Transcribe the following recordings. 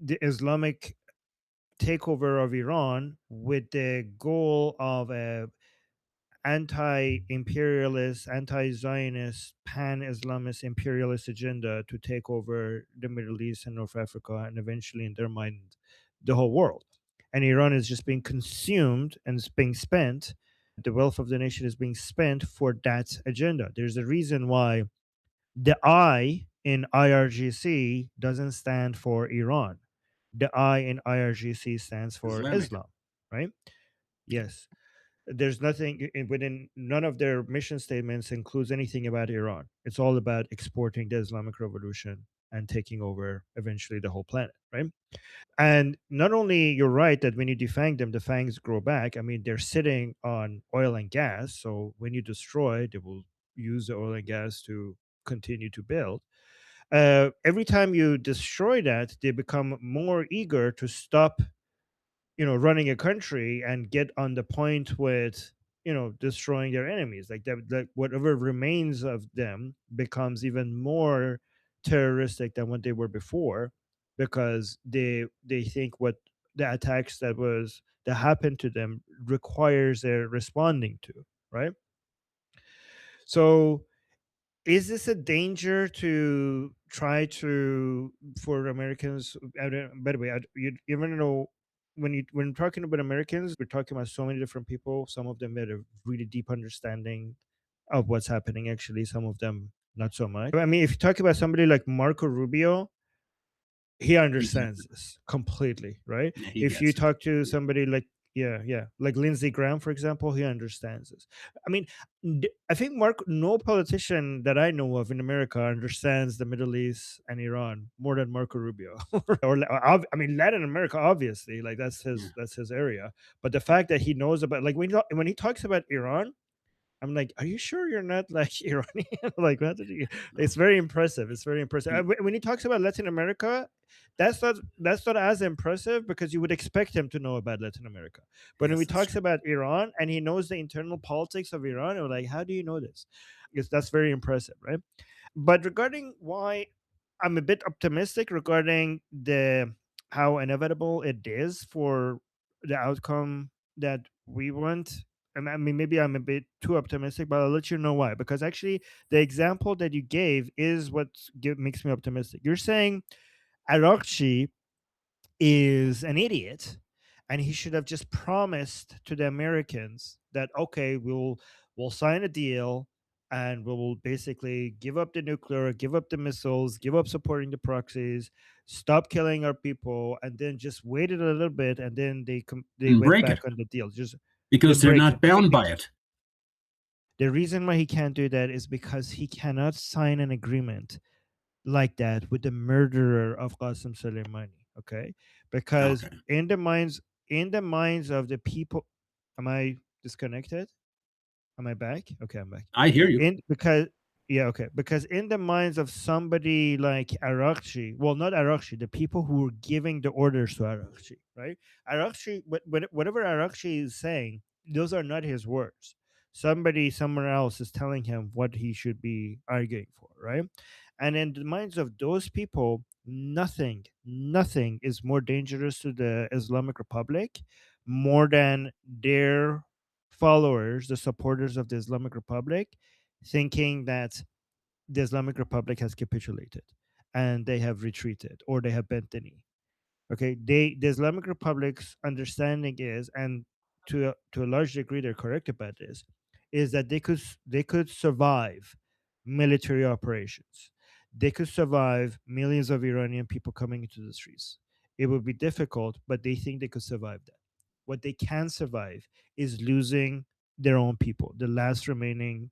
the Islamic takeover of Iran with the goal of a anti-imperialist, anti-Zionist, pan-Islamist imperialist agenda to take over the Middle East and North Africa, and eventually, in their mind, the whole world. And Iran is just being consumed and it's being spent. The wealth of the nation is being spent for that agenda. There's a reason why the I in IRGC doesn't stand for Iran. The I in IRGC stands for Islamic. Islam, right? Yes. There's nothing within none of their mission statements includes anything about Iran. It's all about exporting the Islamic Revolution and taking over eventually the whole planet, right? And not only you're right that when you defang them, the fangs grow back. I mean, they're sitting on oil and gas. So when you destroy, they will use the oil and gas to continue to build. Every time you destroy that, they become more eager to stop, running a country and get on the point with, destroying their enemies. Like that, like whatever remains of them becomes even more terroristic than what they were before, because they think what the attacks that happened to them requires their responding to, right? So is this a danger to try to for Americans? By the way, you want to know, when talking about Americans, we're talking about so many different people. Some of them had a really deep understanding of what's happening. Actually, some of them not so much. I mean, if you talk about somebody like Marco Rubio, he He gets understands it. this completely, right? Yeah, he If you gets it. talk to Yeah. somebody like, yeah, like Lindsey Graham, for example, he understands this. I mean, I think no politician that I know of in America understands the Middle East and Iran more than Marco Rubio. I mean, Latin America, obviously, like Yeah. that's his area. But the fact that he knows about, like, when he talks about Iran, I'm like, are you sure you're not like Iranian? Like, what did you? No. It's very impressive. It's very impressive. He, When he talks about Latin America, that's not as impressive, because you would expect him to know about Latin America. But when yes, he that's talks true. about Iran and he knows the internal politics of Iran, I'm like, how do you know this? Because that's very impressive, right? But regarding why I'm a bit optimistic regarding the how inevitable it is for the outcome that we want. I mean, maybe I'm a bit too optimistic, but I'll let you know why. Because actually, the example that you gave is what makes me optimistic. You're saying Arakchi is an idiot, and he should have just promised to the Americans that, okay, we'll sign a deal and we'll basically give up the nuclear, give up the missiles, give up supporting the proxies, stop killing our people, and then just waited a little bit, and then they And went break it back on the deal. Just because then they're break it. not bound by it. The reason why he can't do that is because he cannot sign an agreement like that with the murderer of Qasem Soleimani. Okay, because Okay. in the minds of the people, am I disconnected? Am I back? Okay, I'm back. I hear you. In because Yeah, okay, because in the minds of somebody like Arakchi, well, not Arakchi, the people who were giving the orders to Arakchi, right? Arakchi, whatever Arakchi is saying, those are not his words. Somebody somewhere else is telling him what he should be arguing for, right? And in the minds of those people, nothing is more dangerous to the Islamic Republic more than their followers, the supporters of the Islamic Republic, thinking that the Islamic Republic has capitulated and they have retreated or they have bent the knee. Okay, the Islamic Republic's understanding is, and to a large degree they're correct about this, is that they could survive military operations. They could survive millions of Iranian people coming into the streets. It would be difficult, but they think they could survive that. What they can survive is losing their own people, the last remaining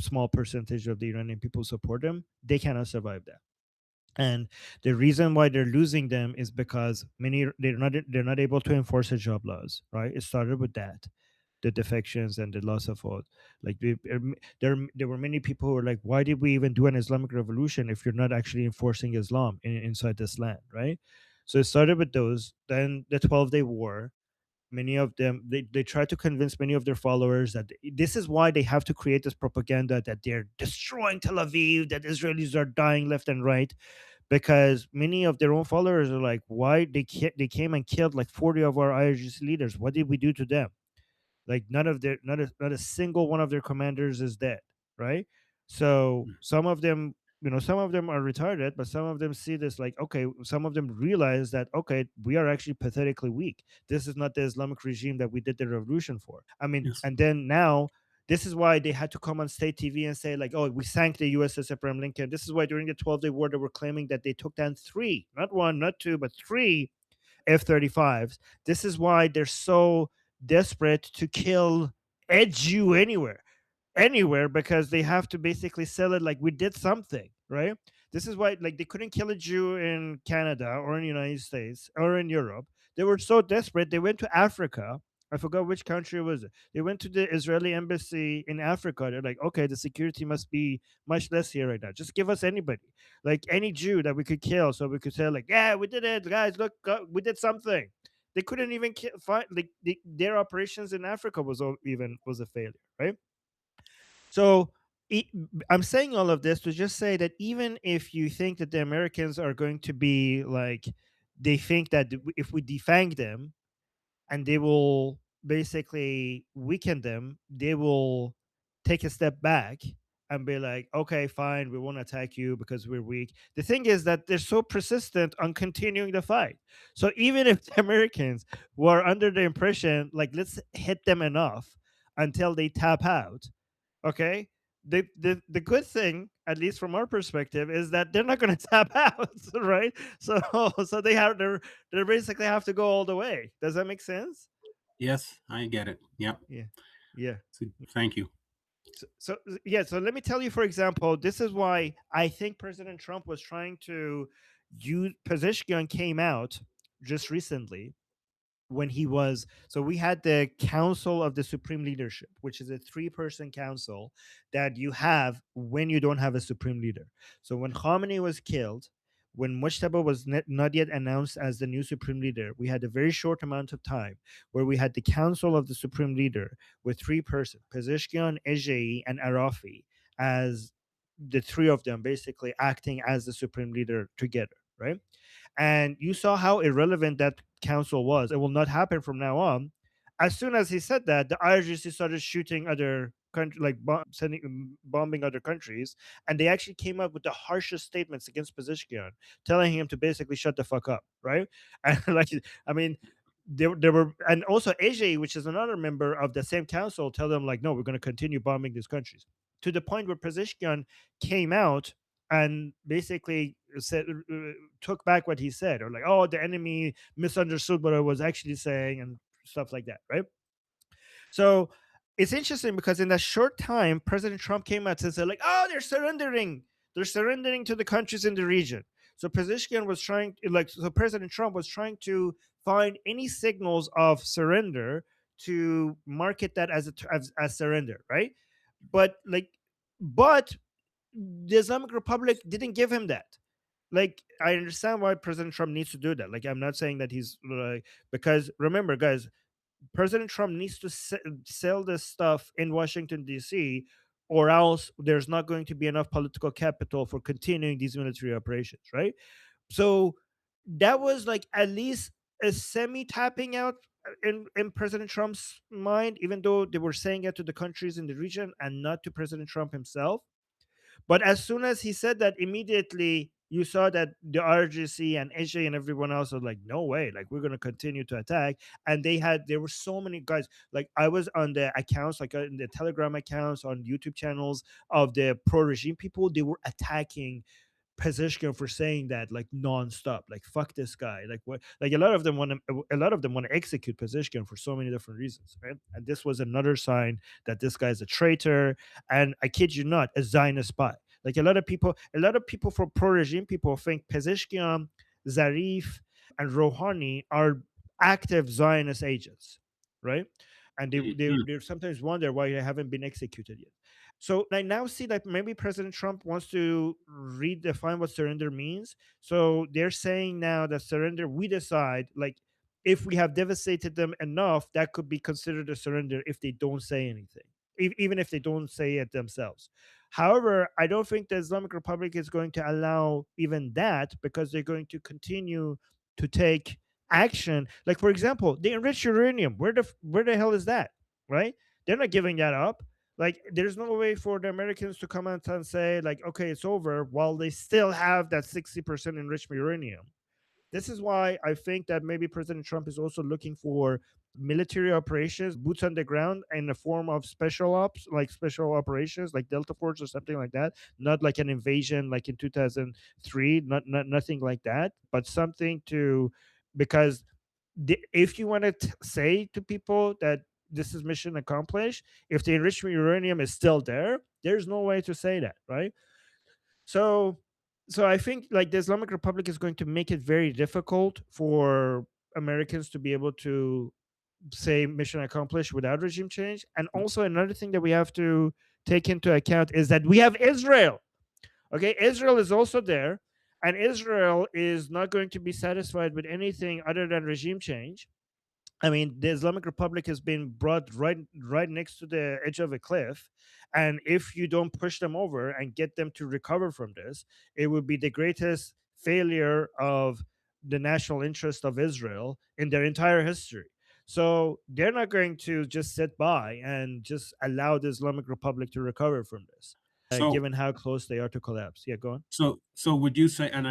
small percentage of the Iranian people support them. They cannot survive that. And the reason why they're losing them is because they're not able to enforce the job laws, right? It started with that, the defections and the loss of vote. Like there were many people who were like, why did we even do an Islamic revolution if you're not actually enforcing Islam inside this land, right? So it started with those. Then the 12-day war, many of them, they try to convince many of their followers that this is why they have to create this propaganda that they're destroying Tel Aviv, that Israelis are dying left and right, because many of their own followers are like, why they came and killed like 40 of our IRGC leaders? What did we do to them? Like none of their not a single one of their commanders is dead, right? So some of them, some of them are retarded, but some of them see this like, okay, some of them realize that, okay, we are actually pathetically weak. This is not the Islamic regime that we did the revolution for. I mean, Yes. and then now this is why they had to come on state TV and say like, oh, we sank the USS Abraham Lincoln. This is why during the 12-day war they were claiming that they took down three, not one, not two, but three F-35s. This is why they're so desperate to kill Edu anywhere, because they have to basically sell it like we did something, right? This is why like they couldn't kill a Jew in Canada or in the United States or in Europe. They were so desperate they went to Africa. I forgot which country it was. They went to the Israeli embassy in Africa. They're like, okay, the security must be much less here right now. Just give us anybody, like any Jew that we could kill, so we could say like, yeah, we did it, guys. Look, we did something. They couldn't even find like their operations in Africa was a failure, right? So e- I'm saying all of this to just say that even if you think that the Americans are going to be like, they think that if we defang them and they will basically weaken them, they will take a step back and be like, okay, fine, we won't attack you because we're weak. The thing is that they're so persistent on continuing the fight. So even if the Americans were under the impression, like, let's hit them enough until they tap out, okay, the good thing, at least from our perspective, is that they're not going to tap out, right? So so they basically have to go all the way. Does that make sense? Yes, I get it. Yeah. Yeah, yeah. So, thank you. So yeah, so let me tell you, for example, this is why I think President Trump was trying to use Pezeshkian came out just recently when he was, so we had the council of the supreme leadership, which is a three-person council that you have when you don't have a supreme leader. So when Khamenei was killed, when Mujtaba was not yet announced as the new supreme leader, we had a very short amount of time where we had the council of the supreme leader with three persons, Pezeshkian, Ejei, and Arafi, as the three of them basically acting as the supreme leader together, right? And you saw how irrelevant that council was. It will not happen from now on. As soon as he said that, the IRGC started shooting other countries, like bombing other countries, and they actually came up with the harshest statements against Pezeshkian, telling him to basically shut the fuck up, right? And like, I mean, there were, and also Asia, which is another member of the same council, tell them like, no, we're going to continue bombing these countries, to the point where Pezeshkian came out and basically said, took back what he said, or like, oh, the enemy misunderstood what I was actually saying, and stuff like that, right? So it's interesting because in that short time, President Trump came out and said, like, oh, they're surrendering. They're surrendering to the countries in the region. So Pezeshkian was trying, like, so President Trump was trying to find any signals of surrender to market that as surrender, right? But like, but the Islamic Republic didn't give him that. Like, I understand why President Trump needs to do that. Like, I'm not saying that he's like, because remember, guys, President Trump needs to sell this stuff in Washington D.C., or else there's not going to be enough political capital for continuing these military operations, right? So that was like at least a semi tapping out in President Trump's mind, even though they were saying it to the countries in the region and not to President Trump himself. But as soon as he said that, immediately you saw that the RGC and AJ and everyone else was like, no way, like we're gonna continue to attack. And there were so many guys. Like I was on the accounts, like in the Telegram accounts, on YouTube channels of the pro regime people, they were attacking Pezeshkian for saying that like nonstop, like fuck this guy, like what, like a lot of them want to execute Pezeshkian for so many different reasons, right? And this was another sign that this guy is a traitor, and I kid you not, a Zionist spy. Like a lot of people for pro-regime people think Pezeshkian, Zarif, and Rouhani are active Zionist agents, right? And Mm. they sometimes wonder why they haven't been executed yet. So I now see that maybe President Trump wants to redefine what surrender means. So they're saying now that surrender, we decide, like, if we have devastated them enough, that could be considered a surrender if they don't say anything, even if they don't say it themselves. However, I don't think the Islamic Republic is going to allow even that, because they're going to continue to take action. Like, for example, the enriched uranium. Where the hell is that? Right? They're not giving that up. Like, there's no way for the Americans to come out and say, like, okay, it's over, while they still have that 60% enriched uranium. This is why I think that maybe President Trump is also looking for military operations, boots on the ground, in the form of special ops, like special operations, like Delta Force or something like that. Not like an invasion like in 2003, not nothing like that, but something to, because if you want to say to people that this is mission accomplished, if the enrichment uranium is still there, there's no way to say that, right? So I think like the Islamic Republic is going to make it very difficult for Americans to be able to say mission accomplished without regime change. And also another thing that we have to take into account is that we have Israel. Okay, Israel is also there, and Israel is not going to be satisfied with anything other than regime change. I mean, the Islamic Republic has been brought right next to the edge of a cliff, and if you don't push them over and get them to recover from this, it would be the greatest failure of the national interest of Israel in their entire history. So they're not going to just sit by and just allow the Islamic Republic to recover from this, So, given how close they are to collapse. Yeah, go on. so would you say, and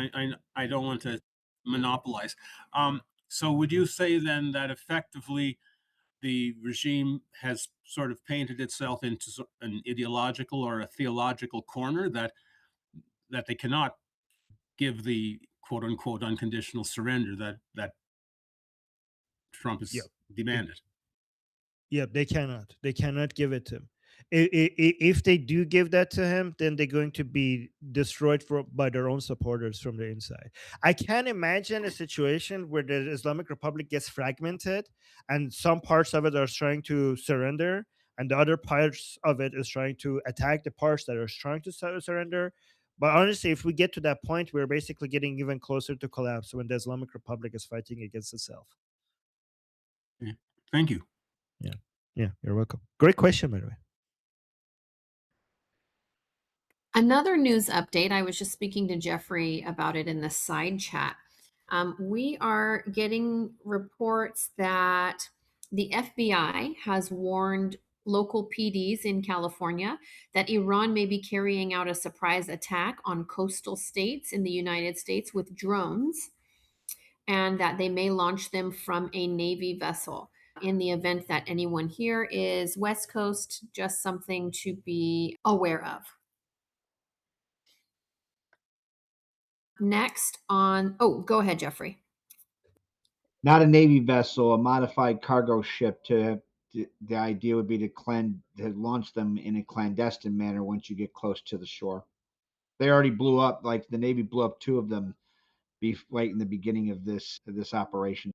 I don't want to monopolize. So would you say then that effectively the regime has sort of painted itself into an ideological or a theological corner that they cannot give the quote unquote unconditional surrender that Trump Yeah. has demanded? Yeah, they cannot. They cannot give it to him. If they do give that to him, then they're going to be destroyed by their own supporters from the inside. I can't imagine a situation where the Islamic Republic gets fragmented and some parts of it are trying to surrender and the other parts of it is trying to attack the parts that are trying to surrender. But honestly, if we get to that point, we're basically getting even closer to collapse when the Islamic Republic is fighting against itself. Yeah. Thank you. Yeah. Yeah, you're welcome. Great question, by the way. Another news update, I was just speaking to Jeffrey about it in the side chat. We are getting reports that the FBI has warned local PDs in California that Iran may be carrying out a surprise attack on coastal states in the United States with drones, and that they may launch them from a Navy vessel. In the event that anyone here is West Coast, just something to be aware of. Next on, oh, go ahead, Jeffrey. Not a Navy vessel, a modified cargo ship. The idea would be to launch them in a clandestine manner once you get close to the shore. They already blew up, like the Navy blew up two of them right in the beginning of this operation.